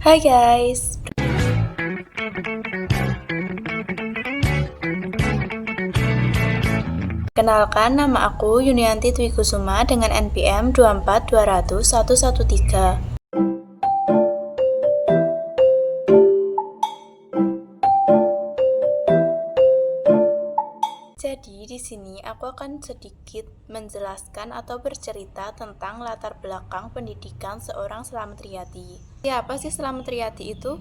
Hai guys, kenalkan nama aku Yunianti Dwi Kusuma dengan NPM 242001113. Jadi di sini aku akan sedikit menjelaskan atau bercerita tentang latar belakang pendidikan seorang Slamet Riyadi. Siapa sih Slamet Riyadi itu?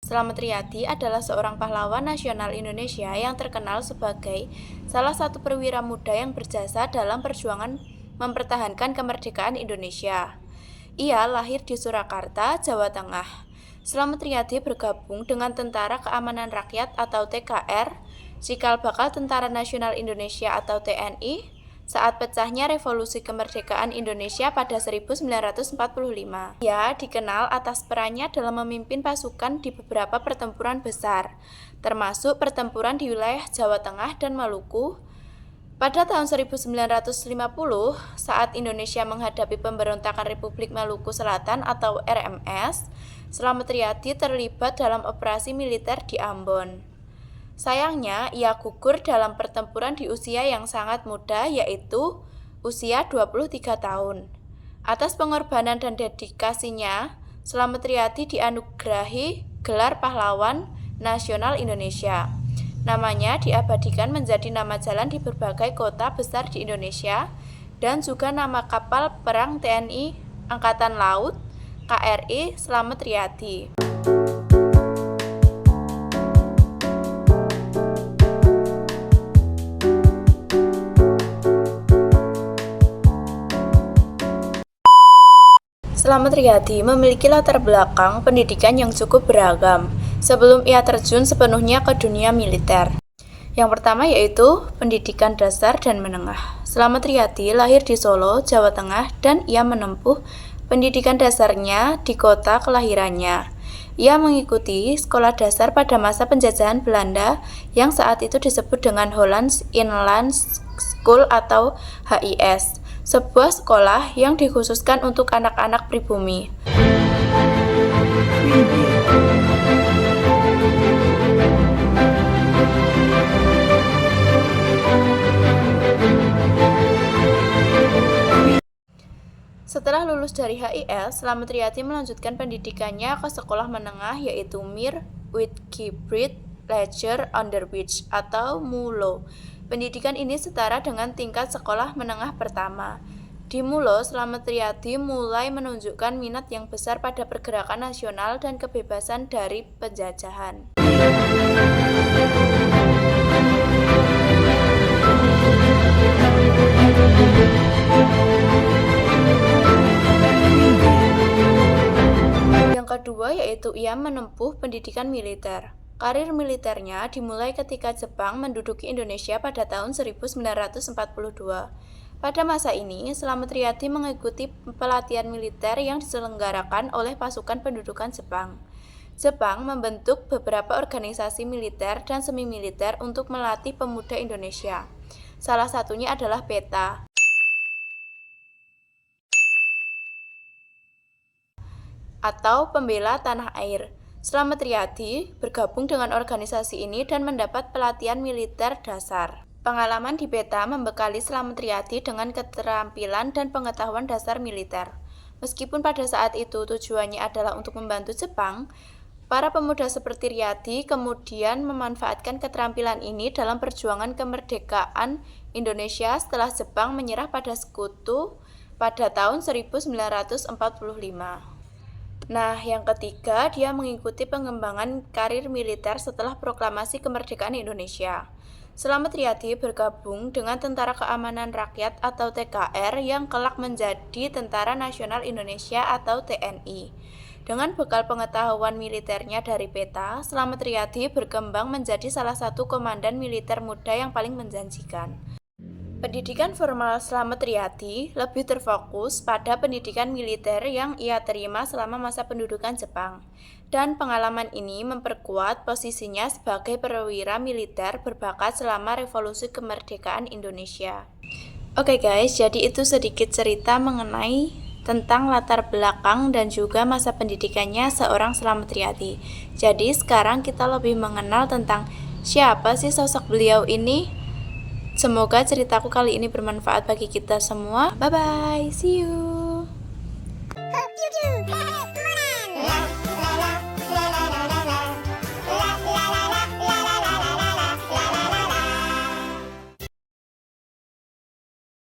Slamet Riyadi adalah seorang pahlawan nasional Indonesia yang terkenal sebagai salah satu perwira muda yang berjasa dalam perjuangan mempertahankan kemerdekaan Indonesia. Ia lahir di Surakarta, Jawa Tengah. Slamet Riyadi bergabung dengan Tentara Keamanan Rakyat atau TKR, Cikal Bakal Tentara Nasional Indonesia atau TNI, saat pecahnya Revolusi Kemerdekaan Indonesia pada 1945. Ia dikenal atas perannya dalam memimpin pasukan di beberapa pertempuran besar, termasuk pertempuran di wilayah Jawa Tengah dan Maluku. Pada tahun 1950, saat Indonesia menghadapi pemberontakan Republik Maluku Selatan atau RMS, Slamet Riyadi terlibat dalam operasi militer di Ambon. Sayangnya, ia gugur dalam pertempuran di usia yang sangat muda, yaitu usia 23 tahun. Atas pengorbanan dan dedikasinya, Slamet Riyadi dianugerahi gelar Pahlawan Nasional Indonesia. Namanya diabadikan menjadi nama jalan di berbagai kota besar di Indonesia dan juga nama kapal perang TNI Angkatan Laut KRI Slamet Riyadi. Slamet Riyadi memiliki latar belakang pendidikan yang cukup beragam sebelum ia terjun sepenuhnya ke dunia militer. Yang pertama yaitu pendidikan dasar dan menengah. Slamet Riyadi lahir di Solo, Jawa Tengah, dan ia menempuh pendidikan dasarnya di kota kelahirannya. Ia mengikuti sekolah dasar pada masa penjajahan Belanda yang saat itu disebut dengan Hollands Inland School atau HIS, sebuah sekolah yang dikhususkan untuk anak-anak pribumi. Setelah lulus dari HIS, Slamet Riyadi melanjutkan pendidikannya ke sekolah menengah yaitu Mir Witgebreid Leger Onderwijs atau MULO. Pendidikan ini setara dengan tingkat sekolah menengah pertama. Di MULO, Slamet Riyadi mulai menunjukkan minat yang besar pada pergerakan nasional dan kebebasan dari penjajahan. Yang kedua yaitu ia menempuh pendidikan militer. Karir militernya dimulai ketika Jepang menduduki Indonesia pada tahun 1942. Pada masa ini, Slamet Riyadi mengikuti pelatihan militer yang diselenggarakan oleh pasukan pendudukan Jepang. Jepang membentuk beberapa organisasi militer dan semi-militer untuk melatih pemuda Indonesia. Salah satunya adalah PETA, atau Pembela Tanah Air. Slamet Riyadi bergabung dengan organisasi ini dan mendapat pelatihan militer dasar. Pengalaman di PETA membekali Slamet Riyadi dengan keterampilan dan pengetahuan dasar militer. Meskipun pada saat itu tujuannya adalah untuk membantu Jepang, para pemuda seperti Riyadi kemudian memanfaatkan keterampilan ini dalam perjuangan kemerdekaan Indonesia setelah Jepang menyerah pada Sekutu pada tahun 1945. Nah, yang ketiga, dia mengikuti pengembangan karir militer setelah proklamasi kemerdekaan Indonesia. Slamet Riyadi bergabung dengan Tentara Keamanan Rakyat atau TKR yang kelak menjadi Tentara Nasional Indonesia atau TNI. Dengan bekal pengetahuan militernya dari PETA, Slamet Riyadi berkembang menjadi salah satu komandan militer muda yang paling menjanjikan. Pendidikan formal Slamet Riyadi lebih terfokus pada pendidikan militer yang ia terima selama masa pendudukan Jepang, dan pengalaman ini memperkuat posisinya sebagai perwira militer berbakat selama Revolusi Kemerdekaan Indonesia. Oke guys, jadi itu sedikit cerita mengenai tentang latar belakang dan juga masa pendidikannya seorang Slamet Riyadi. Jadi sekarang kita lebih mengenal tentang siapa sih sosok beliau ini. Semoga ceritaku kali ini bermanfaat bagi kita semua. Bye bye, see you.